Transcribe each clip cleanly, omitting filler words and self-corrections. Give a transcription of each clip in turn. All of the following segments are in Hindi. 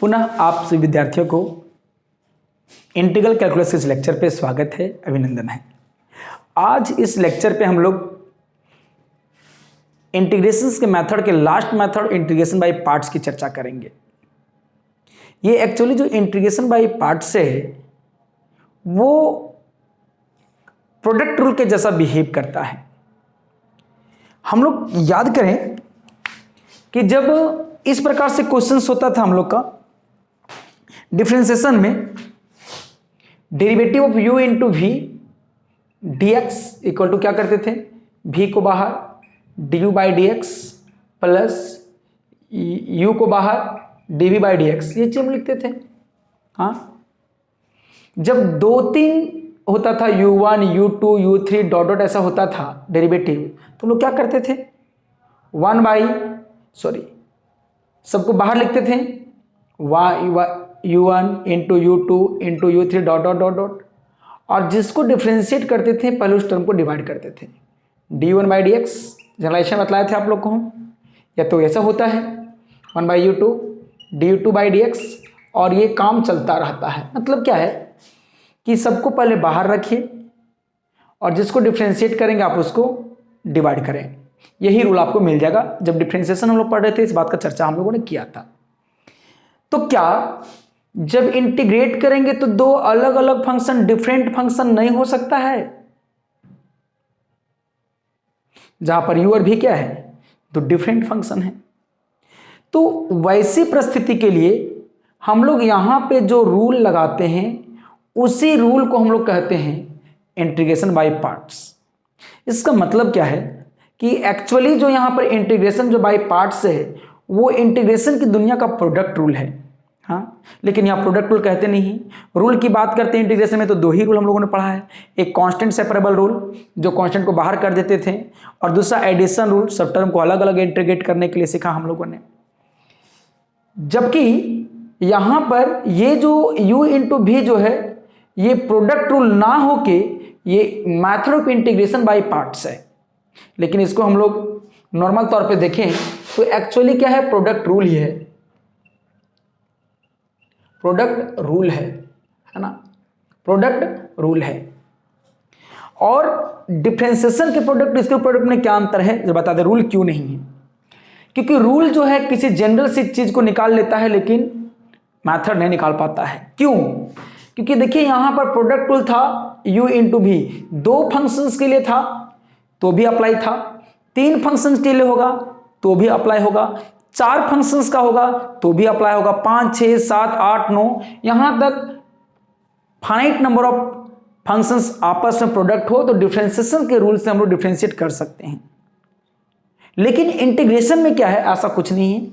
पुनः आप सभी विद्यार्थियों को इंटीग्रल कैलकुलस के इस लेक्चर पे स्वागत है, अभिनंदन है। आज इस लेक्चर पे हम लोग इंटीग्रेशंस के मेथड के last method integration by parts की चर्चा करेंगे। ये एक्चुअली जो इंटीग्रेशन बाय पार्ट्स है वो प्रोडक्ट रूल के जैसा बिहेव करता है। हम लोग याद करें कि जब इस प्रकार से क्वेश्चंस होता था हम लोग का डिफरेंशिएशन में, derivative of u into v dx equal to क्या करते थे, v को बाहर du by d x plus u को बाहर dv बाई डी एक्स, ये चीज हम लिखते थे। हाँ, जब दो तीन होता था u1 u2 u3 dot dot ऐसा होता था डेरिवेटिव, तो लोग क्या करते थे, सबको बाहर लिखते थे u1 into u2 into u3 dot dot dot dot, और जिसको डिफ्रेंशिएट करते थे पहले उस टर्म को डिवाइड करते थे। d1 by d x generalisation बताए थे आप लोग को हम, या तो ऐसा होता है 1 by u2 du2 by d x, और ये काम चलता रहता है। मतलब क्या है कि सबको पहले बाहर रखिए और जिसको डिफ्रेंशिएट करेंगे आप उसको डिवाइड करें। यही रूल आपको मिल जाएगा। जब डिफ्रेंशिएशन हम लोग पढ़ रहे थे इस बात का चर्चा हम लोगों ने किया था। तो क्या जब इंटीग्रेट करेंगे तो दो अलग अलग फंक्शन डिफरेंट फंक्शन नहीं हो सकता है? जहां पर u और v क्या है, तो डिफरेंट फंक्शन है। तो वैसी परिस्थिति के लिए हम लोग यहां पे जो रूल लगाते हैं उसी रूल को हम लोग कहते हैं इंटीग्रेशन बाय पार्ट्स। इसका मतलब क्या है कि एक्चुअली जो यहां पर इंटीग्रेशन जो बाय पार्ट्स है वो इंटीग्रेशन की दुनिया का प्रोडक्ट रूल है। हाँ, लेकिन यहाँ प्रोडक्ट रूल कहते नहीं। रूल की बात करते हैं इंटीग्रेशन में तो दो ही रूल हम लोगों ने पढ़ा है, एक कांस्टेंट सेपरेबल रूल जो कांस्टेंट को बाहर कर देते थे, और दूसरा एडिशन रूल, सब टर्म को अलग अलग इंटीग्रेट करने के लिए सीखा हम लोगों ने। जबकि यहाँ पर ये जो u इंटू वी जो है ये प्रोडक्ट रूल ना होके ये method of integration by parts है। लेकिन इसको हम लोग नॉर्मल तौर पे देखें तो एक्चुअली क्या है, प्रोडक्ट रूल ही है, प्रोडक्ट रूल है ना, प्रोडक्ट रूल है। और डिफरेंशिएशन के प्रोडक्ट इसके प्रोडक्ट में क्या अंतर है, जो बता दें रूल क्यों नहीं है। क्योंकि रूल जो है किसी जनरल सी चीज को निकाल लेता है लेकिन मेथड नहीं निकाल पाता है। क्यों? क्योंकि देखिए यहां पर प्रोडक्ट रूल था u इंटू वी, दो फंक्शंस के लिए था तो भी अप्लाई था, तीन फंक्शंस के लिए होगा तो भी अप्लाई होगा, चार फंक्शंस का होगा तो भी अप्लाई होगा, 5 6 7 8 9 यहां तक फाइनाइट नंबर ऑफ फंक्शंस आपस में प्रोडक्ट हो तो डिफरेंशिएशन के रूल से हम लोग डिफरेंशिएट कर सकते हैं। लेकिन इंटीग्रेशन में क्या है, ऐसा कुछ नहीं है।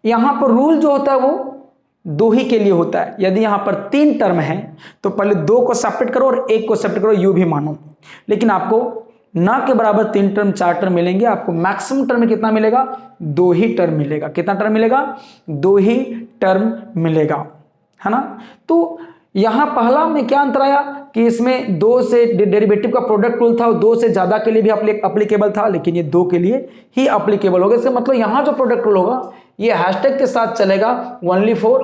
यहां पर रूल जो होता है वो दो ही के लिए होता है। यदि यहां पर तीन टर्म है तो पहले दो को सेपरेट करो और एक को सेपरेट करो, यू भी मानो। लेकिन आपको ना के बराबर तीन टर्म चार टर्म मिलेंगे, आपको मैक्सिमम टर्म में कितना मिलेगा, दो ही टर्म मिलेगा। कितना टर्म मिलेगा, दो ही टर्म मिलेगा, है ना। तो यहां पहला में क्या अंतर आया कि इसमें दो से डेरिवेटिव का प्रोडक्ट रूल था, दो से ज्यादा के लिए भी अप्लीकेबल था, लेकिन ये दो के लिए ही अप्लीकेबल होगा। इसका मतलब यहां जो प्रोडक्ट रूल होगा ये हैशटैग के साथ चलेगा only for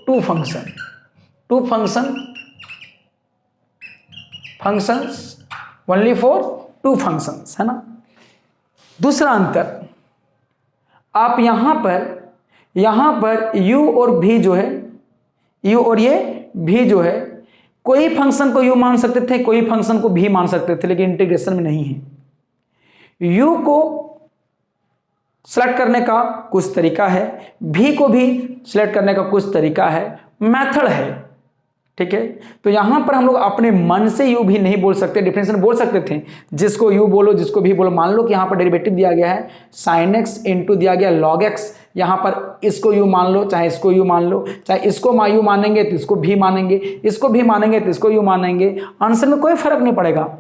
two functions only for two functions, है ना। दूसरा अंतर, आप यहां पर u और v जो है, u और ये v जो है, कोई फंक्शन को u मान सकते थे, कोई फंक्शन को v मान सकते थे, लेकिन इंटीग्रेशन में नहीं है। u को सेलेक्ट करने का कुछ तरीका है, v को भी सेलेक्ट करने का कुछ तरीका है, मेथड है, ठीक है। तो यहां पर हम लोग अपने मन से u भी नहीं बोल सकते, डिफरेंशिएशन बोल सकते थे, जिसको u बोलो जिसको भी बोलो। मान लो कि यहां पर डेरिवेटिव दिया गया है sin x इंटू दिया गया log x, यहां पर इसको u मान लो चाहे इसको u मान लो, चाहे इसको u मानेंगे तो इसको भी मानेंगे, इसको भी मानेंगे तो इसको u मानेंगे, आंसर में कोई फर्क नहीं पड़ेगा।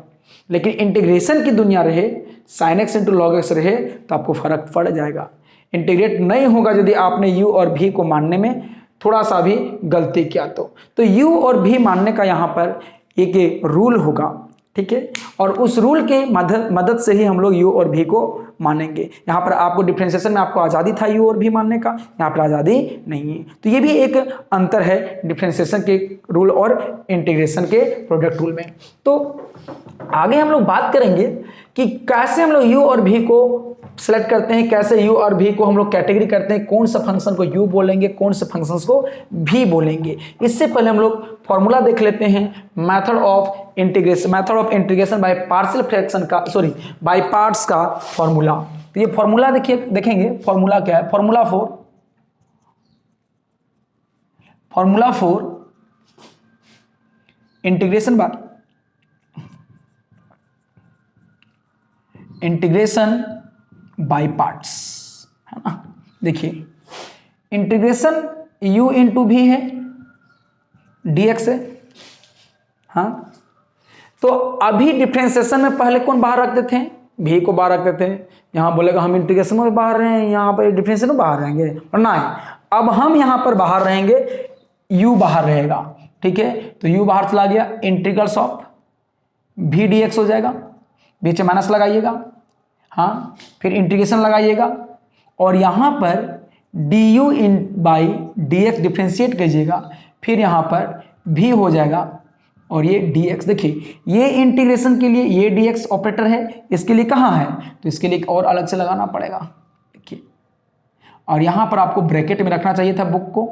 लेकिन इंटीग्रेशन की दुनिया रहे, sin x into log x रहे तो आपको फर्क पड़ जाएगा। इंटीग्रेट नहीं होगा यदि आपने u और v को मानने में थोड़ा सा भी गलती किया तो u और v मानने का यहाँ पर एक रूल होगा, ठीक है। और उस रूल के मदद से ही हम लोग u और v को मानेंगे। यहाँ पर आपको डिफरेंशिएशन में आपको आज़ादी था यू और भी मानने का, यहाँ पर आज़ादी नहीं है। तो ये भी एक अंतर है डिफरेंशिएशन के रूल और इंटीग्रेशन के प्रोडक्ट रूल में। तो आगे हम लोग बात करेंगे कि कैसे हम लोग यू और भी को सेलेक्ट करते हैं, कैसे यू और भी को हम लोग कैटेगरी करते हैं, कौन सा फंक्शन को यू बोलेंगे, कौन से फंक्शंस को भी बोलेंगे। इससे पहले हम लोग फॉर्मूला देख लेते हैं method of integration by partial fraction का, सॉरी बाय पार्ट्स का फॉर्मूला। तो ये फॉर्मूला देखेंगे फॉर्मूला क्या है। Formula for integration by parts, है ना। देखिए इंटीग्रेशन u इंटू भी है, dx है, हाँ। तो अभी डिफरेंशिएशन में पहले कौन बाहर रखते थे, भी को बाहर रखते थे। यहाँ बोलेगा हम इंटीग्रेशन में बाहर रहे हैं, यहाँ पर डिफरेंशिएशन में बाहर रहेंगे, और ना अब हम यहाँ पर बाहर रहेंगे, u बाहर रहेगा, ठीक है। तो u बाहर चला गया, इंटीग्रल्स ऑफ भी dx हो जाएगा, बीच में माइनस लगाइएगा, हाँ, फिर इंटीग्रेशन लगाइएगा और यहाँ पर du in by dx differentiate कीजिएगा, फिर यहाँ पर भी हो जाएगा और ये dx। देखिए ये इंटीग्रेशन के लिए ये dx ऑपरेटर है, इसके लिए कहाँ है, तो इसके लिए और अलग से लगाना पड़ेगा। देखिए और यहाँ पर आपको ब्रैकेट में रखना चाहिए था बुक को,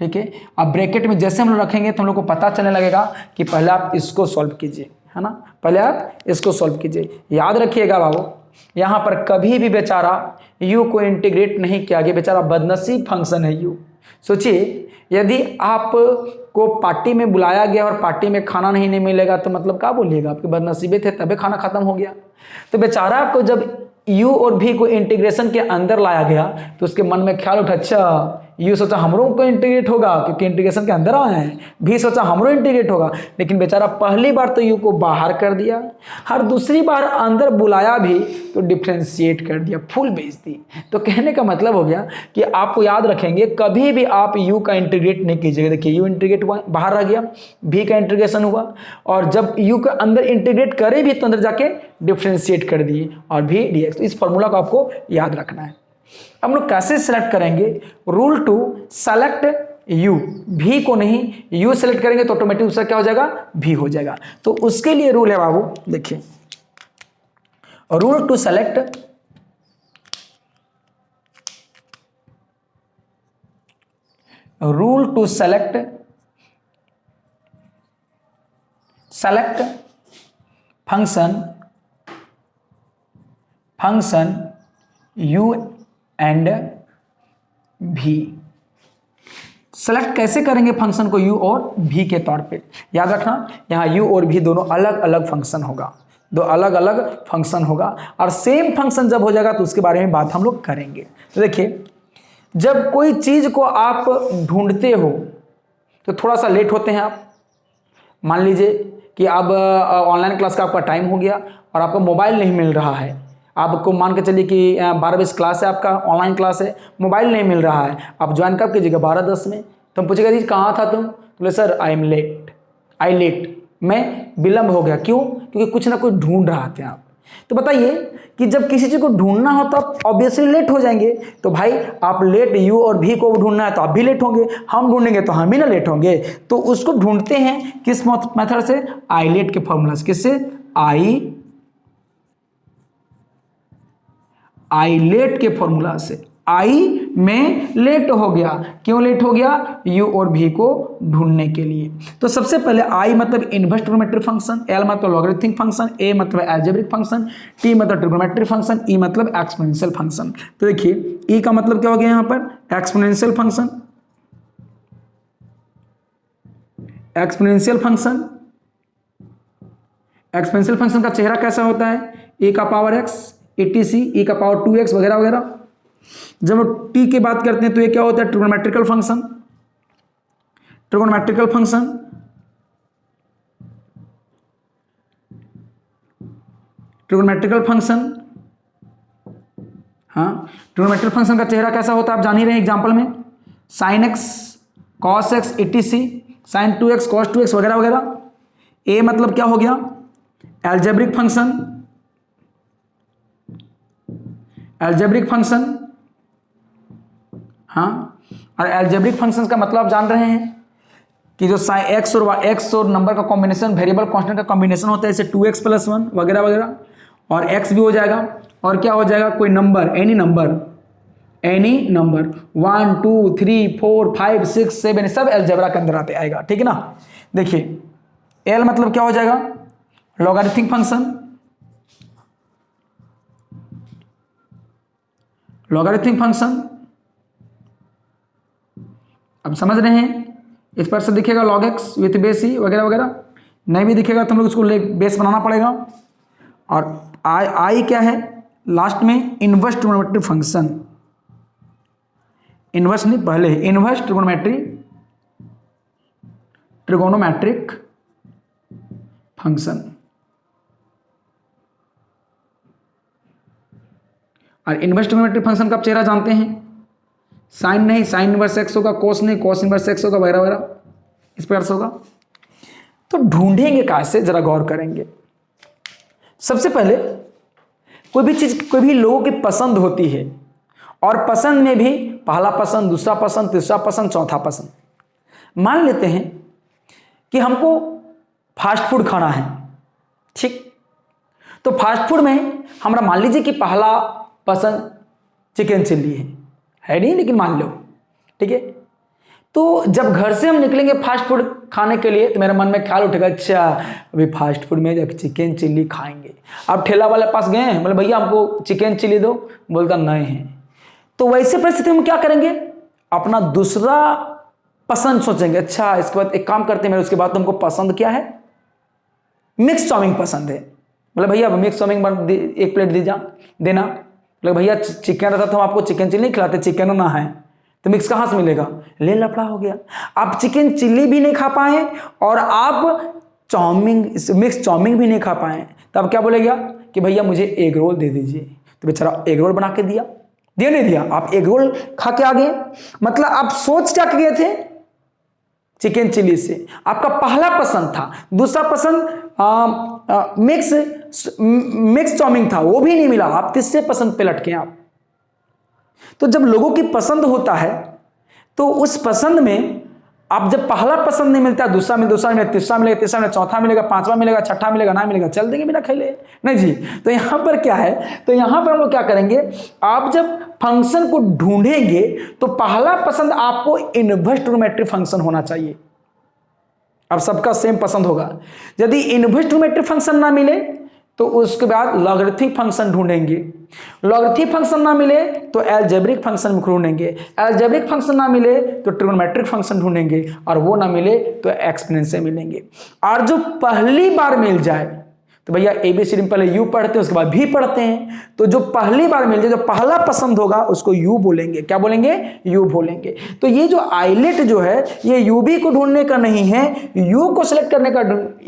ठीक है। अब ब्रैकेट में जैसे हम लोग रखेंगे तो हम लोग को पता चलने लगेगा कि पहले आप इसको सॉल्व कीजिए, है ना, पहले आप इसको सॉल्व कीजिए। याद रखिएगा बाबू, यहाँ पर कभी भी बेचारा u को इंटीग्रेट नहीं किया गया, बेचारा बदनसीब फंक्शन है u। सोचिए यदि आप को पार्टी में बुलाया गया और पार्टी में खाना नहीं मिलेगा तो मतलब क्या बोलिएगा, आपके बदनसीबे थे तभी खाना खत्म हो गया। तो बेचारा को जब u और v को इंटीग्रेशन के अंदर लाया गया तो उसके मन में ख्याल उठा, अच्छा u सोचा हमरों को इंटीग्रेट होगा क्योंकि इंटीग्रेशन के अंदर आए हैं, भी सोचा हमरों इंटीग्रेट होगा, लेकिन बेचारा पहली बार तो u को बाहर कर दिया, हर दूसरी बार अंदर बुलाया भी तो डिफ्रेंशिएट कर दिया, फुल बेइज्जती। तो कहने का मतलब हो गया कि आपको याद रखेंगे कभी भी आप u का इंटीग्रेट नहीं कीजिएगा। देखिए u इंटीग्रेट हुआ, बाहर रह गया, v का इंटीग्रेशन हुआ और जब u का अंदर इंटीग्रेट करे भी तो अंदर जाके डिफ्रेंशिएट कर दिए और भी dx। तो इस फॉर्मूला को आपको याद रखना है। हम लोग कैसे सेलेक्ट करेंगे, रूल टू सेलेक्ट u, भी को नहीं u सेलेक्ट करेंगे तो ऑटोमेटिक उसका क्या हो जाएगा, भी हो जाएगा। तो उसके लिए रूल है बाबू, देखिए rule to select function u and भी। सेलेक्ट कैसे करेंगे फंक्शन को u और v के तौर पे, याद रखना यहाँ u और v दोनों अलग अलग फंक्शन होगा, दो अलग अलग फंक्शन होगा और सेम फंक्शन जब हो जाएगा तो उसके बारे में बात हम लोग करेंगे। तो देखिए जब कोई चीज़ को आप ढूंढते हो तो थोड़ा सा लेट होते हैं आप। मान लीजिए कि अब ऑनलाइन क्लास का आपका टाइम हो गया और आपको मोबाइल नहीं मिल रहा है, आपको मान के चलिए कि 12 बजे क्लास है, आपका ऑनलाइन क्लास है, मोबाइल नहीं मिल रहा है, आप ज्वाइन कब कीजिएगा, 12:10 में। तो हम पूछेगा जी कहाँ था तुम, बोले सर आई लेट, मैं विलम्ब हो गया। क्यों, क्योंकि कुछ ना कुछ ढूंढ रहा थे आप। तो बताइए कि जब किसी चीज़ को ढूंढना हो तो आप ऑब्वियसली लेट हो जाएंगे। तो भाई आप लेट u और v को ढूंढना है तो आप भी लेट होंगे, हम ढूंढेंगे तो हम भी ना लेट होंगे। तो उसको ढूंढते हैं किस मेथड से, आई लेट के फॉर्मूला से। किससे, आई लेट के फॉर्मूला से। आई में लेट हो गया, क्यों लेट हो गया, u और v को ढूंढने के लिए। तो सबसे पहले आई मतलब इनवर्स ट्रिग्नोमेट्रिक फंक्शन, एल मतलब लॉगरिथमिक फंक्शन, ए मतलब अलजेब्रिक फंक्शन, टी मतलब ट्रिग्नोमेट्रिक फंक्शन, ई मतलब एक्सपोनेंशियल फंक्शन। तो देखिए ई का मतलब क्या हो गया यहाँ पर, एक्सपोनेंशियल फंक्शन। एक्सपोनेंशियल फंक्शन का चेहरा कैसा होता है, ए का पावर x, etc, e का पावर 2x वगैरह वगैरह। जब हम t की बात करते हैं तो ये क्या होता है, ट्रिग्नोमेट्रिकल फंक्शन। हाँ, ट्रिग्नोमेट्रिक फंक्शन का चेहरा कैसा होता है आप जान ही रहे हैं एग्जांपल में, sin x, cos x, etc, sin 2x, cos 2x वगैरह वगैरह। a मतलब क्या हो गया, अलजेब्रिक फंक्शन। एल्जेब्रिक फंक्शन, हाँ, और एल्जेब्रिक फंक्शन का मतलब आप जान रहे हैं कि जो एक्स और नंबर का कॉम्बिनेशन, वेरिएबल कांस्टेंट का कॉम्बिनेशन होता है, जैसे 2x + 1 वगैरह वगैरह, और x भी हो जाएगा, और क्या हो जाएगा, कोई नंबर, एनी नंबर 1 2 3 4 5 6 7 सब एल्जेब्रा के अंदर आते आएगा, ठीक है ना। देखिए एल मतलब क्या हो जाएगा, लॉगरिथमिक फंक्शन, लॉगरिथमिक फंक्शन, अब समझ रहे हैं, इस पर से दिखेगा log x विथ बेस ई वगैरह वगैरह, नहीं भी दिखेगा तो हम लोग उसको बेस बनाना पड़ेगा। और आई क्या है लास्ट में, इनवर्स ट्रिग्नोमेट्रिक फंक्शन, इनवर्स नहीं पहले ही, इनवर्स ट्रिगोनोमेट्रिक फंक्शन। और इनवर्स ट्रिगोनोमेट्रिक फंक्शन का आप चेहरा जानते हैं, साइन नहीं, साइन इनवर्स एक्स होगा, कोस नहीं, कोस इनवर्स एक्स होगा, वगैरह वगैरह इस प्रकार से होगा। तो ढूंढेंगे कैसे, जरा गौर करेंगे। सबसे पहले कोई भी चीज, कोई भी लोगों की पसंद होती है, और पसंद में भी पहला पसंद, दूसरा पसंद, तीसरा पसंद, चौथा पसंद। मान लेते हैं कि हमको फास्ट फूड खाना है, ठीक, तो फास्ट फूड में हमारा मान लीजिए कि पहला पसंद चिकन चिल्ली है नहीं, लेकिन मान लो, ठीक है। तो जब घर से हम निकलेंगे फास्ट फूड खाने के लिए, तो मेरे मन में ख्याल उठेगा, अच्छा अभी फास्ट फूड में जब चिकन चिल्ली खाएंगे। अब ठेला वाले पास गए, बोले भैया हमको चिकन चिल्ली दो, बोलता नहीं है। तो वैसे परिस्थिति में क्या करेंगे, अपना दूसरा पसंद सोचेंगे, अच्छा इसके बाद एक काम करते हैं, मेरे उसके बाद तुमको पसंद क्या है, मिक्स चाउमीन पसंद है, बोले भैया मिक्स चाउमीन 1 प्लेट देना। बोले भैया चिकन रहता तो हम आपको चिकन चिल्ली नहीं खिलाते, चिकन ना है तो मिक्स कहाँ से मिलेगा, ले लफड़ा हो गया। आप चिकन चिल्ली भी नहीं खा पाए और आप चाउमीन, मिक्स चाउमीन भी नहीं खा पाए, तब क्या बोलेगा कि भैया मुझे एग रोल दे दीजिए। तो बेचारा एग रोल बना के दिया नहीं दिया, आप एग रोल खा के आ गए। मतलब आप सोच क्या गए थे, चिकन चिल्ली से आपका पहला पसंद था, दूसरा पसंद मिक्स चाउमीन था, वो भी नहीं मिला, आप तीसरे पसंद पे लटके आप। तो जब लोगों की पसंद होता है, तो उस पसंद में आप जब पहला पसंद नहीं मिलता, दूसरा मिलेगा, तीसरा मिलेगा, चौथा मिलेगा, पांचवा मिलेगा, छठा मिलेगा, ना मिलेगा, चल देंगे बिना खेले, नहीं जी। तो यहां पर क्या है, तो यहां पर हम लोग क्या करेंगे, आप जब फंक्शन को ढूंढेंगे तो पहला पसंद आपको इनवर्स ट्रिग्नोमेट्रिक फंक्शन होना चाहिए। अब सबका सेम पसंद होगा। यदि इनवर्स ट्रिग्नोमेट्रिक फंक्शन ना मिले तो उसके बाद लॉगरिथमिक फंक्शन ढूंढेंगे, लॉगरिथमिक फंक्शन ना मिले तो एल्जेब्रिक फंक्शन ढूंढेंगे, एल्जेब्रिक फंक्शन ना मिले तो ट्रिग्नोमेट्रिक फंक्शन ढूंढेंगे, और वो ना मिले तो एक्सपोनेंशियल मिलेंगे। और जो पहली बार मिल जाए, तो भैया एबीसीडी में पहले यू पढ़ते हैं, उसके बाद भी पढ़ते हैं, तो जो पहली बार मिल जाए, जो पहला पसंद होगा उसको यू बोलेंगे। क्या बोलेंगे, यू बोलेंगे। तो ये जो आइलेट जो है, ये यू भी को ढूंढने का नहीं है, यू को सिलेक्ट करने का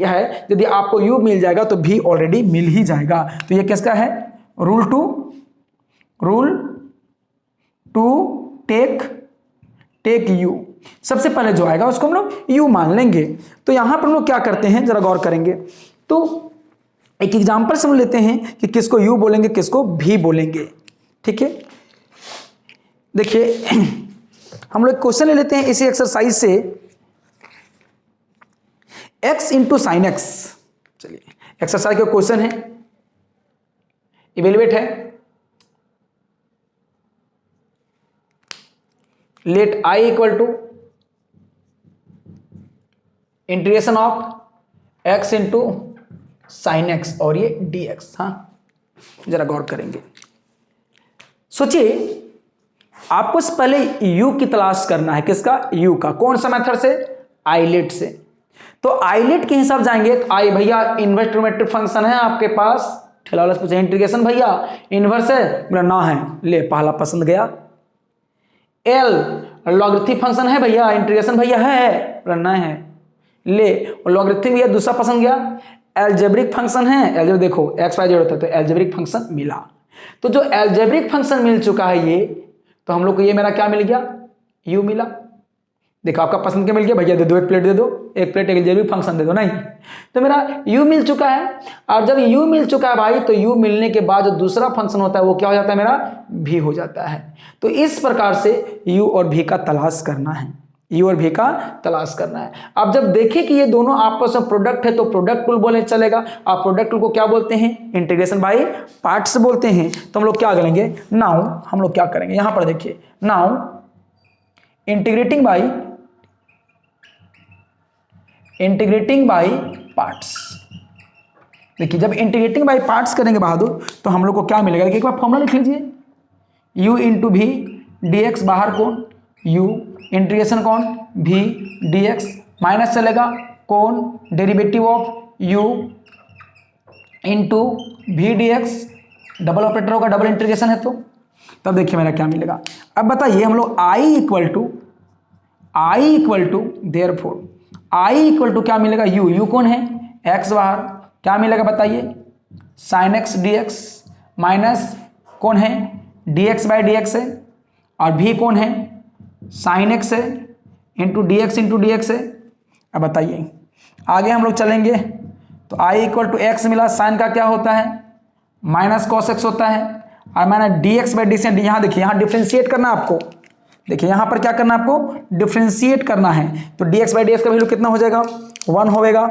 है। यदि आपको यू मिल जाएगा तो भी ऑलरेडी मिल ही जाएगा। तो ये किसका है, रूल टू टेक यू। सबसे पहले जो आएगा उसको हम लोग यू मान लेंगे। तो यहां पर हम लोग क्या करते हैं, जरा गौर करेंगे। तो एक एग्जांपल समझ लेते हैं कि किसको यू बोलेंगे, किसको भी बोलेंगे, ठीक है। देखिए हम लोग क्वेश्चन ले लेते हैं इसी एक्सरसाइज से, x इंटू साइन एक्स। चलिए एक्सरसाइज का क्वेश्चन है, इवेल्युएट है, let i equal to integration of x into sine x और ये dx। हाँ जरा गौर करेंगे। सोचिए आपको पहले u की तलाश करना है, किसका, u का। कौन सा मेथड से, आइलेट से। तो आइलेट के हिसाब जाएंगे, आई भैया इनवर्स ट्रिग्नोमेट्रिक फंक्शन है आपके पास, ठेला वाला से पूछे इंटीग्रेशन भैया इनवर्स है, बोला ना है, ले पहला पसंद गया। एल लॉगरिथमिक फंक्शन है भैया, इंटीग्रेशन भैया है, बोला ना है, ले। और लॉगरिथमिक भैया दूसरा पसंद गया। एल्जेब्रिक फंक्शन है, एल्जेब्रिक देखो एक्स वाई जेड होता है, तो एल्जेब्रिक फंक्शन मिला। तो जो एल्जेब्रिक फंक्शन मिल चुका है ये, तो हम लोग को ये मेरा क्या मिल गया, यू मिला। देखो आपका पसंद के मिल गया, भैया दे दो, एक प्लेट दे दो, एक प्लेट एक जरूरी फंक्शन दे दो, नहीं तो मेरा u मिल चुका है। और जब u मिल चुका है भाई, तो u मिलने के बाद जो दूसरा फंक्शन होता है वो क्या हो जाता है, मेरा v हो जाता है। तो इस प्रकार से u और v का तलाश करना है, u और v का तलाश करना है। अब जब देखें कि ये दोनों आपस में प्रोडक्ट है, तो प्रोडक्ट रूल बोले चलेगा। आप प्रोडक्ट रूल को क्या बोलते हैं, इंटीग्रेशन बाय पार्ट्स बोलते हैं। तो हम लोग क्या करेंगे, नाउ हम लोग क्या करेंगे, यहां पर देखिए, नाउ इंटीग्रेटिंग बाय पार्ट्स। देखिए जब इंटीग्रेटिंग बाय पार्ट्स करेंगे बहादुर, तो हम लोग को क्या मिलेगा, देखिए एक बार फॉर्मूला लिख लीजिए, u इंटू भी dx, बाहर कौन u, इंटीग्रेशन कौन v dx, माइनस चलेगा कौन डेरिवेटिव ऑफ u इंटू भी dx, डबल ऑपरेटर होगा, डबल इंटीग्रेशन है। तो तब देखिए मेरा क्या मिलेगा। अब बताइए हम लोग i equal to therefore i equal to क्या मिलेगा, u कौन है x, बाहर क्या मिलेगा बताइए, sin x dx, माइनस कौन है dx बाई dx है, और v कौन है sin x है, इंटू dx है। अब बताइए आगे हम लोग चलेंगे, तो i इक्वल टू एक्स मिला, साइन का क्या होता है माइनस कॉस एक्स होता है, और मैंने dx बाई डी से, यहाँ देखिए यहाँ डिफ्रेंशिएट करना आपको, देखिए यहाँ पर क्या करना है आपको, डिफ्रेंशिएट करना है। तो dx बाई dx का वैल्यू कितना हो जाएगा, 1 होगा,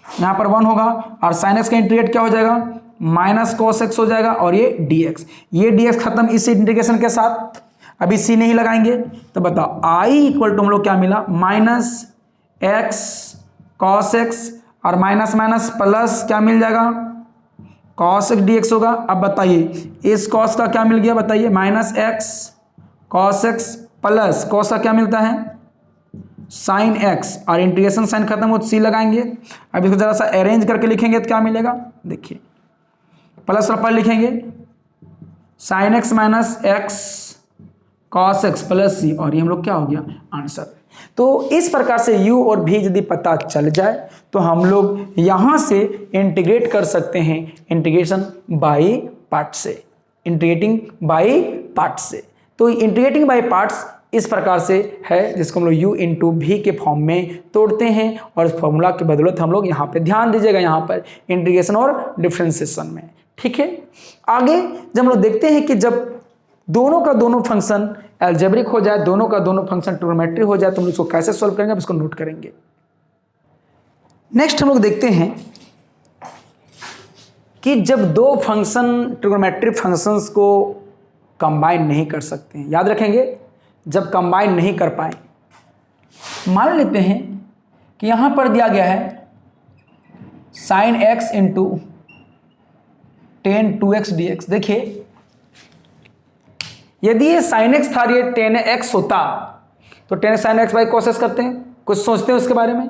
यहाँ पर 1 होगा, और साइन एक्स का इंटीग्रेट क्या हो जाएगा, माइनस कॉस एक्स हो जाएगा, और ये dx खत्म इस इंटीग्रेशन के साथ, अभी c नहीं लगाएंगे। तो बताओ i इक्वल टू हम लोग क्या मिला, माइनस एक्स कॉस एक्स, और माइनस माइनस प्लस क्या मिल जाएगा, कॉस एक्स dx होगा। अब बताइए इस कॉस का क्या मिल गया, बताइए minus x cos x, plus cos का क्या मिलता है साइन एक्स, और इंटीग्रेशन साइन खत्म हो, सी लगाएंगे। अब इसको जरा सा अरेंज करके लिखेंगे तो क्या मिलेगा, देखिए प्लस पर लिखेंगे sine x minus x cos x plus C, और ये हम लोग क्या हो गया आंसर। तो इस प्रकार से u और v यदि पता चल जाए, तो हम लोग यहाँ से इंटीग्रेट कर सकते हैं, इंटीग्रेशन बाय पार्ट से, इंटीग्रेटिंग बाय पार्ट से। तो इंटीग्रेटिंग बाय पार्ट्स इस प्रकार से है, जिसको हम लोग u इंटू भी के फॉर्म में तोड़ते हैं, और इस फॉर्मूला की बदौलत हम लोग यहाँ पे ध्यान दीजिएगा, यहाँ पर इंटीग्रेशन और डिफरेंशिएशन में, ठीक है। आगे जब हम लोग देखते हैं कि जब दोनों का दोनों फंक्शन अलजेब्रिक हो जाए, दोनों का दोनों फंक्शन ट्रिग्नोमेट्री हो जाए, तो हम इसको कैसे सॉल्व करेंगे, अब इसको नोट करेंगे। नेक्स्ट हम लोग देखते हैं कि जब दो फंक्शन ट्रिग्नोमेट्रिक फंक्शंस को कंबाइन नहीं कर सकते हैं, याद रखेंगे जब कंबाइन नहीं कर पाए, मान लेते हैं कि यहां पर दिया गया है sine x into ten 2x dx। देखिए यदि ये साइन एक्स था, ये टेन एक्स होता, तो ten sine x by cos x करते हैं, कुछ सोचते हैं उसके बारे में।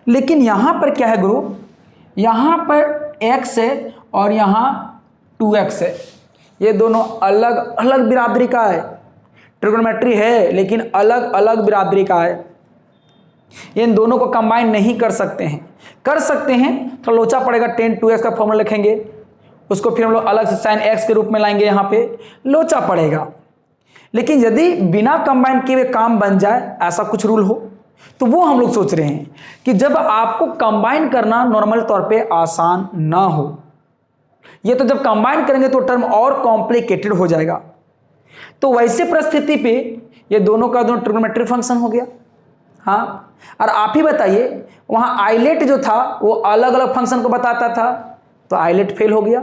लेकिन यहाँ पर क्या है गुरु, यहाँ पर x है और यहाँ 2x है, ये दोनों अलग अलग बिरादरी का है, ट्रिग्नोमेट्री है लेकिन अलग अलग बिरादरी का है। इन दोनों को कंबाइन नहीं कर सकते हैं, कर सकते हैं तो लोचा पड़ेगा, टेन 2x का फॉर्मूला लिखेंगे, उसको फिर हम लोग अलग से साइन x के रूप में लाएंगे, यहाँ पे लोचा पड़ेगा। लेकिन यदि बिना कंबाइन किए हुए काम बन जाए, ऐसा कुछ रूल हो, तो वो हम लोग सोच रहे हैं कि जब आपको कंबाइन करना नॉर्मल तौर पे आसान ना हो, ये तो जब कंबाइन करेंगे तो टर्म और कॉम्प्लिकेटेड हो जाएगा। तो वैसे परिस्थिति पे ये दोनों का दोनों ट्रिग्नोमेट्रिक फंक्शन हो गया। हाँ, और आप ही बताइए वहां आइलेट जो था वो अलग अलग फंक्शन को बताता था, तो आइलेट फेल हो गया।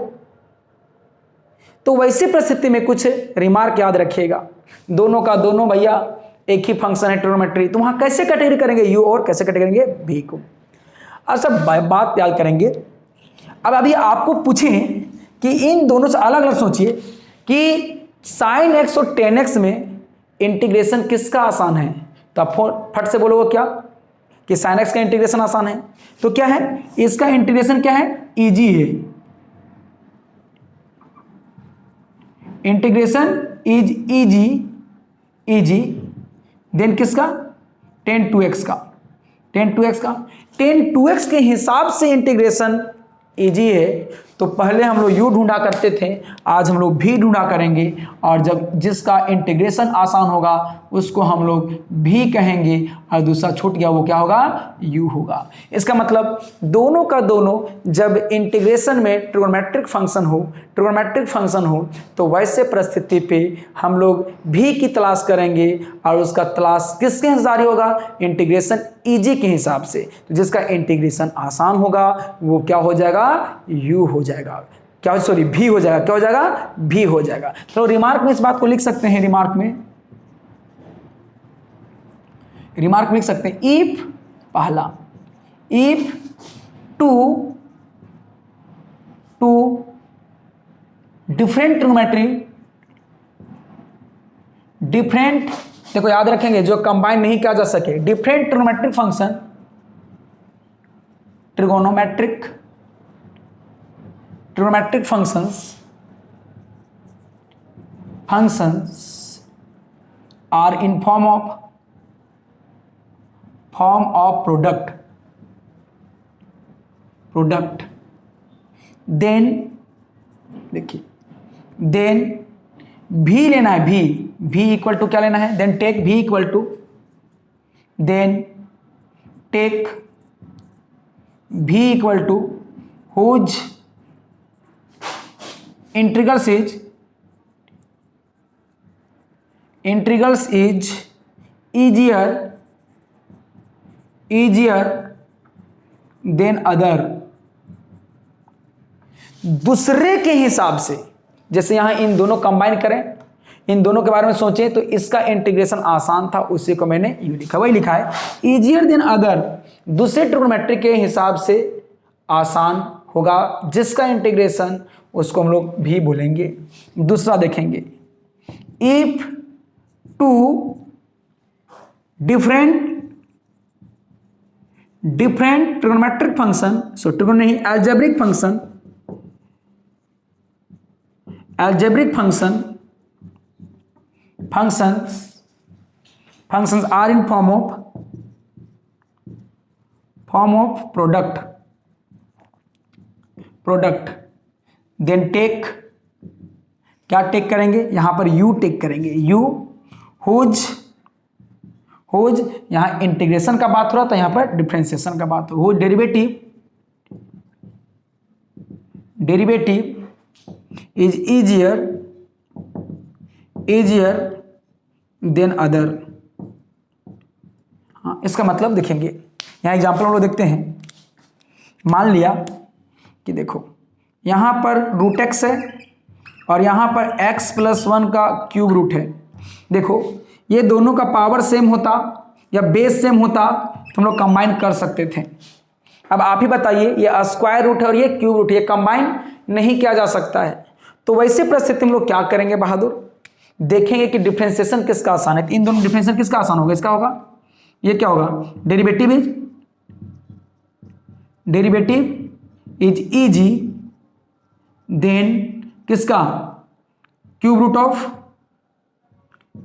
तो वैसी परिस्थिति में कुछ रिमार्क याद रखिएगा, दोनों का दोनों भैया एक ही फंक्शन है ट्रिग्नोमेट्री, तो वहां कैसे कैटेगरी करेंगे u और कैसे कैटेगरी करेंगे v को। अब सब बात याद करेंगे। अब अभी आपको पूछें कि इन दोनों से अलग अलग सोचिए कि साइन एक्स और टेन एक्स में इंटीग्रेशन किसका आसान है, तो आप फट से बोलोगे क्या कि साइन एक्स का इंटीग्रेशन आसान है। तो क्या है, इसका इंटीग्रेशन क्या है, इजी है, इंटीग्रेशन इज इजी। देन किसका, टेन 2x का, टेन 2x के हिसाब से इंटीग्रेशन इजी है। तो पहले हम लोग u ढूंढा करते थे, आज हम लोग v ढूंढा करेंगे, और जब जिसका इंटीग्रेशन आसान होगा उसको हम लोग v कहेंगे, और दूसरा छूट गया वो क्या होगा, u होगा। इसका मतलब दोनों का दोनों जब इंटीग्रेशन में ट्रिगोनोमेट्रिक फंक्शन हो तो वैसे परिस्थिति पे हम लोग v की तलाश करेंगे, और उसका तलाश किसके अनुसार होगा, इंटीग्रेशन इजी के हिसाब से। तो जिसका इंटीग्रेशन आसान होगा वो क्या हो जाएगा, u हो जाएगा, क्या सॉरी v हो जाएगा, क्या हो जाएगा, v हो जाएगा। तो रिमार्क में इस बात को लिख सकते हैं, रिमार्क में लिख सकते हैं, इफ पहला, इफ टू डिफरेंट देखो याद रखेंगे जो कंबाइन नहीं किया जा सके, different trigonometric functions are in form of product, then देखिए, देन v लेना है, v इक्वल टू क्या लेना है, then take v equal to, then take v equal to whose integrals is easier than other. दूसरे के हिसाब से, जैसे यहां इन दोनों कंबाइन करें, इन दोनों के बारे में सोचें तो इसका इंटीग्रेशन आसान था, उसी को मैंने यू लिखा, वही लिखा है इजियर देन अदर, दूसरे ट्रिगोनोमेट्री के हिसाब से आसान होगा, जिसका इंटीग्रेशन उसको हम लोग भी बोलेंगे। दूसरा देखेंगे, if two different trigonometric function, so trigon नहीं, algebraic functions are in form of product, then take, क्या टेक करेंगे, यहां पर u टेक करेंगे, u हुज यहां इंटीग्रेशन का बात हो रहा था, यहां पर डिफरेंशिएशन का बात हो, derivative is easier than other. हाँ, इसका मतलब देखेंगे, यहाँ एग्जाम्पल हम लोग देखते हैं। मान लिया कि देखो यहाँ पर रूट एक्स है और यहाँ पर x + 1 का क्यूब रूट है। देखो ये दोनों का पावर सेम होता या बेस सेम होता तो हम लोग कंबाइन कर सकते थे। अब आप ही बताइए, ये स्क्वायर रूट है और ये क्यूब रूट है, ये कंबाइन नहीं किया जा सकता है। तो वैसे परिस्थिति में लोग क्या करेंगे बहादुर, देखेंगे कि डिफरेंशिएशन किसका आसान है। इन दोनों डिफरेंशिएशन किसका आसान होगा, इसका होगा। ये क्या होगा, डेरिवेटिव इज इजी देन किसका, क्यूब रूट ऑफ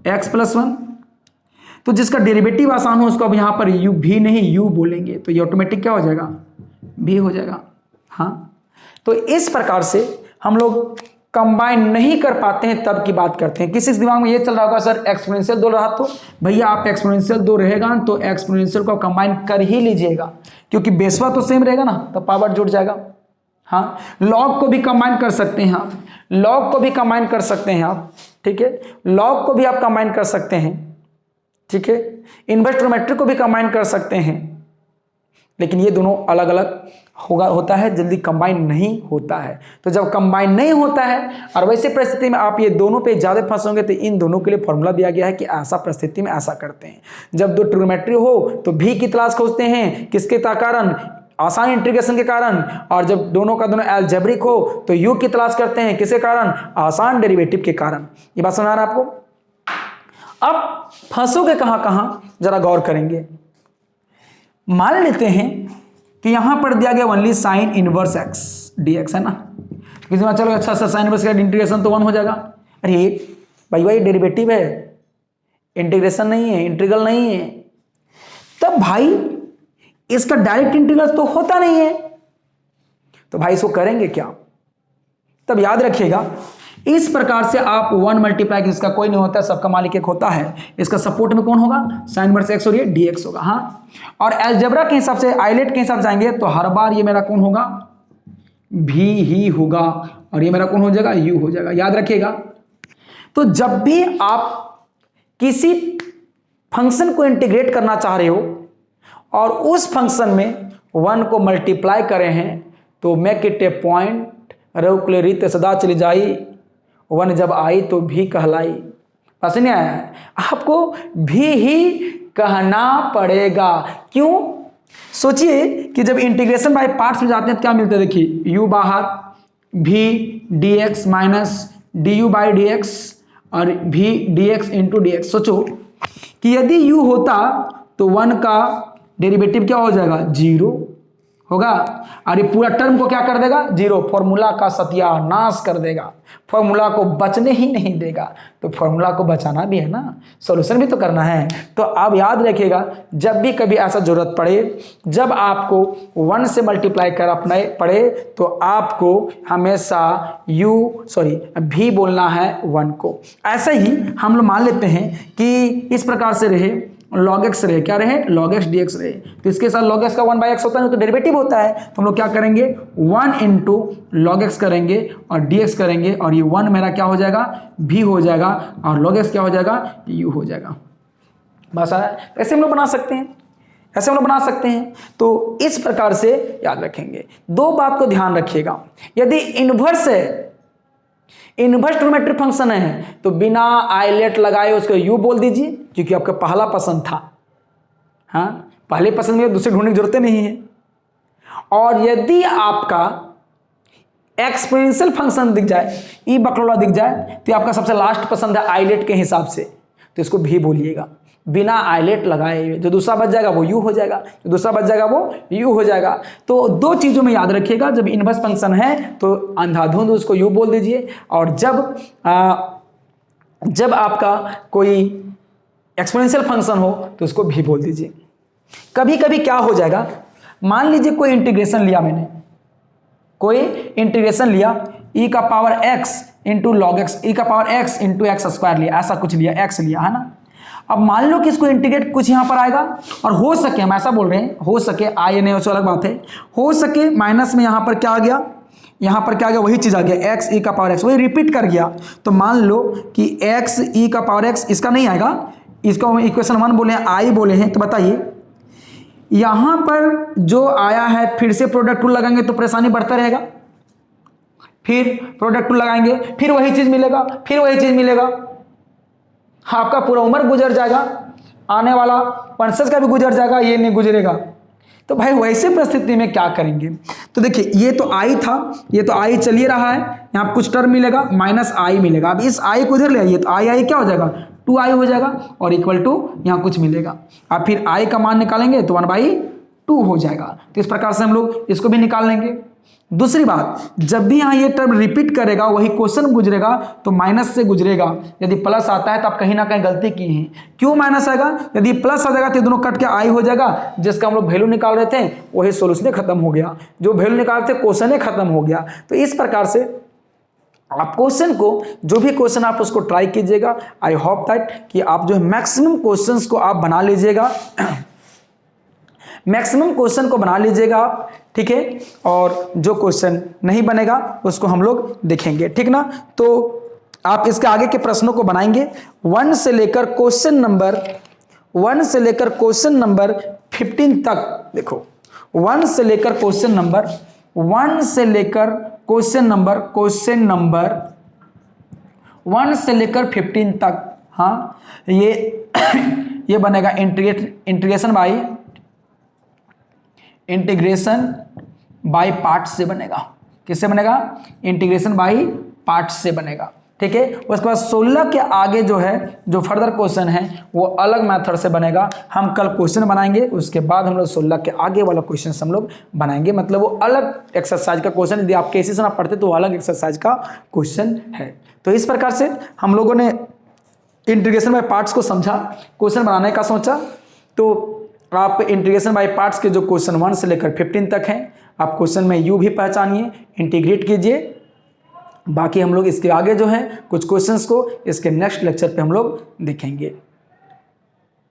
x + 1। तो जिसका डेरिवेटिव आसान हो उसको अब यहां पर u भी नहीं u बोलेंगे, तो ये ऑटोमेटिक क्या हो जाएगा, भी हो जाएगा। हाँ, तो इस प्रकार से हम लोग कंबाइन नहीं कर पाते हैं तब की बात करते हैं। किसी दिमाग में ये चल रहा होगा सर एक्सपोनेंशियल 2 रहा, तो भैया आप एक्सपोनेंशियल 2 रहेगा तो एक्सपोनेंशियल को कंबाइन कर ही लीजिएगा, क्योंकि बेसवा तो सेम रहेगा ना, तो पावर जुड़ जाएगा। हाँ, लॉग को भी कंबाइन कर सकते हैं आप, लॉग को भी कंबाइन कर सकते हैं आप, ठीक है, लॉग को भी आप कंबाइन कर सकते हैं, ठीक है, इनवर्स ट्रिग्नोमेट्री को भी कंबाइन कर सकते हैं, लेकिन ये दोनों अलग अलग होता है, जल्दी कंबाइन नहीं होता है। तो जब कंबाइन नहीं होता है और वैसे परिस्थिति में आप ये दोनों पे ज़्यादा फंसोगे तो इन दोनों के लिए फॉर्मूला दिया गया है कि ऐसा परिस्थिति में ऐसा करते हैं। जब दो ट्रिग्नोमेट्री हो तो भी की तलाश खोजते हैं, किसके कारण, आसान इंटीग्रेशन के कारण, और जब दोनों का दोनों अलजेब्रिक हो तो यू की तलाश करते हैं, किसके कारण, आसान डेरिवेटिव के कारण। ये बात समझ आ रहा है आपको। अब फंसोगे कहाँ जरा गौर करेंगे। मान लेते हैं कि यहां पर दिया गया only sine inverse x dx है ना, किसी में चलो अच्छा सा साइन इनवर्स का इंटीग्रेशन तो 1 हो जाएगा। अरे भाई डेरिवेटिव है, इंटीग्रेशन नहीं है, इंटीग्रल नहीं है, तब भाई इसका डायरेक्ट इंटीग्रल तो होता नहीं है, तो भाई इसको करेंगे क्या? तब याद रखिएगा इस प्रकार से आप 1 मल्टीप्लाई, इसका कोई नहीं होता, सबका मालिक एक होता है। इसका सपोर्ट में कौन होगा? साइन इनवर्स एक्स और ये dx होगा। हाँ, और अलजेब्रा के हिसाब से, आइलेट के हिसाब से जाएंगे तो हर बार ये मेरा कौन होगा? भी ही होगा, और ये मेरा कौन हो जाएगा? यू हो जाएगा। याद रखिएगा। तो जब भी आप किसी फंक्शन को इंटीग्रेट करना चाह रहे हो और उस फंक्शन में 1 को मल्टीप्लाई करे हैं तो मेक इट ए पॉइंट, रउकुले रीत सदा चली जाई, 1 जब आई तो भी कहलाई। बस नहीं आया है, आपको भी ही कहना पड़ेगा। क्यों? सोचिए कि जब इंटीग्रेशन बाय पार्ट्स में जाते हैं तो क्या मिलता है? देखिए u बाहर, भी dx minus du by dx और भी dx इंटू dx। सोचो कि यदि u होता तो 1 का डेरिवेटिव क्या हो जाएगा? 0 होगा, और ये पूरा टर्म को क्या कर देगा? 0। फॉर्मूला का सत्यानाश कर देगा, फॉर्मूला को बचने ही नहीं देगा। तो फॉर्मूला को बचाना भी है ना, सॉल्यूशन भी तो करना है। तो आप याद रखिएगा, जब भी कभी ऐसा जरूरत पड़े, जब आपको 1 से मल्टीप्लाई कर अपना पड़े तो आपको हमेशा भी बोलना है 1 को। ऐसे ही हम लोग मान लेते हैं कि इस प्रकार से रहे, log x रहे, क्या रहे? log x dx रहे, तो इसके साथ log x का 1/x होता है तो डेरिवेटिव होता है, तो हम लोग क्या करेंगे? 1 इंटू log x करेंगे और dx करेंगे, और ये 1 मेरा क्या हो जाएगा? भी हो जाएगा, और log x क्या हो जाएगा? u हो जाएगा। बस ऐसे हम लोग बना सकते हैं, ऐसे हम लोग बना सकते हैं। तो इस प्रकार से याद रखेंगे। दो बात को ध्यान रखिएगा, यदि इनवर्स है, इनवर्स ट्रिग्नोमेट्रिक फंक्शन है तो बिना आइलेट लगाए उसको u बोल दीजिए, क्योंकि आपका पहला पसंद था। हाँ, पहले पसंद में दूसरे ढूंढने की जरूरत नहीं है। और यदि आपका एक्सपोनेंशियल फंक्शन दिख जाए, ई बकलोला दिख जाए, तो आपका सबसे लास्ट पसंद है आइलेट के हिसाब से, तो इसको भी बोलिएगा बिना आइलेट लगाए। जो दूसरा बच जाएगा वो u हो जाएगा, जो दूसरा बच जाएगा वो u हो जाएगा। तो दो चीज़ों में याद रखिएगा, जब इनवर्स फंक्शन है तो अंधाधुंध उसको u बोल दीजिए, और जब आपका कोई एक्सपोनेंशियल फंक्शन हो तो उसको भी बोल दीजिए। कभी कभी क्या हो जाएगा, मान लीजिए कोई इंटीग्रेशन लिया मैंने, कोई इंटीग्रेशन लिया e का power x into log x, e का power x into x square लिया, ऐसा कुछ लिया, x लिया, है ना। अब मान लो कि इसको इंटीग्रेट कुछ यहाँ पर आएगा, और हो सके, हम ऐसा बोल रहे हैं, हो सके आए नहीं उससे अलग बात है, हो सके माइनस में यहाँ पर क्या आ गया? यहाँ पर क्या आ गया? वही चीज़ आ गया, x e का पावर x, वही रिपीट कर गया। तो मान लो कि x e का पावर x, इसका नहीं आएगा, इसको इक्वेशन 1 बोले हैं, i बोले हैं। तो बताइए यहाँ पर जो आया है, फिर से प्रोडक्ट रूल लगाएंगे तो परेशानी बढ़ता रहेगा, फिर प्रोडक्ट रूल लगाएंगे, फिर वही चीज़ मिलेगा, फिर वही चीज़ मिलेगा, आपका पूरा उम्र गुजर जाएगा, आने वाला वंशज का भी गुजर जाएगा, ये नहीं गुजरेगा। तो भाई वैसे परिस्थिति में क्या करेंगे? तो देखिए ये तो i था, ये तो i चलिए रहा है, यहाँ पर कुछ टर्म मिलेगा, माइनस i मिलेगा। अब इस i को इधर ले आइए तो i क्या हो जाएगा? 2i हो जाएगा, और इक्वल टू यहाँ कुछ मिलेगा। अब फिर i का मान निकालेंगे तो 1/2 हो जाएगा। तो इस प्रकार से हम लोग इसको भी निकाल लेंगे। दूसरी बात, जब भी यहाँ ये टर्म रिपीट करेगा, वही क्वेश्चन गुजरेगा तो माइनस से गुजरेगा। यदि प्लस आता है तो आप कहीं ना कहीं गलती की हैं। क्यों माइनस आएगा? यदि प्लस आ जाएगा तो ये दोनों कट के आई हो जाएगा, जिसका हम लोग वैल्यू निकाल रहे थे वही सोल्यूशन खत्म हो गया, जो वैल्यू निकाल रहे थे क्वेश्चन खत्म हो गया। तो इस प्रकार से आप क्वेश्चन को, जो भी क्वेश्चन आप उसको ट्राई कीजिएगा। आई होप दैट कि आप जो है मैक्सिमम क्वेश्चंस को आप बना लीजिएगा, मैक्सिमम क्वेश्चन को बना लीजिएगा आप, ठीक है। और जो क्वेश्चन नहीं बनेगा उसको हम लोग देखेंगे, ठीक ना। तो आप इसके आगे के प्रश्नों को बनाएंगे 1 से लेकर क्वेश्चन नंबर 15 तक। देखो 1 से लेकर क्वेश्चन नंबर 1 से लेकर 15 तक, हाँ ये बनेगा इंटीग्रेशन बाय पार्ट्स से बनेगा। किससे बनेगा? इंटीग्रेशन बाय पार्ट्स से बनेगा, ठीक है। उसके बाद 16 के आगे जो है, जो फर्दर क्वेश्चन है वो अलग मेथड से बनेगा। हम कल क्वेश्चन बनाएंगे, उसके बाद हम लोग 16 के आगे वाला क्वेश्चन हम लोग बनाएंगे। मतलब वो अलग एक्सरसाइज का क्वेश्चन, यदि आप कैसे से ना पढ़ते तो वो अलग एक्सरसाइज का क्वेश्चन है। तो इस प्रकार से हम लोगों ने इंटीग्रेशन बाय पार्ट्स को समझा, क्वेश्चन बनाने का सोचा। तो आप इंटीग्रेशन बाय पार्ट्स के जो क्वेश्चन 1 से लेकर 15 तक हैं आप क्वेश्चन में यू भी पहचानिए, इंटीग्रेट कीजिए। बाकी हम लोग इसके आगे जो है कुछ क्वेश्चंस को इसके नेक्स्ट लेक्चर पे हम लोग देखेंगे।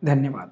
धन्यवाद।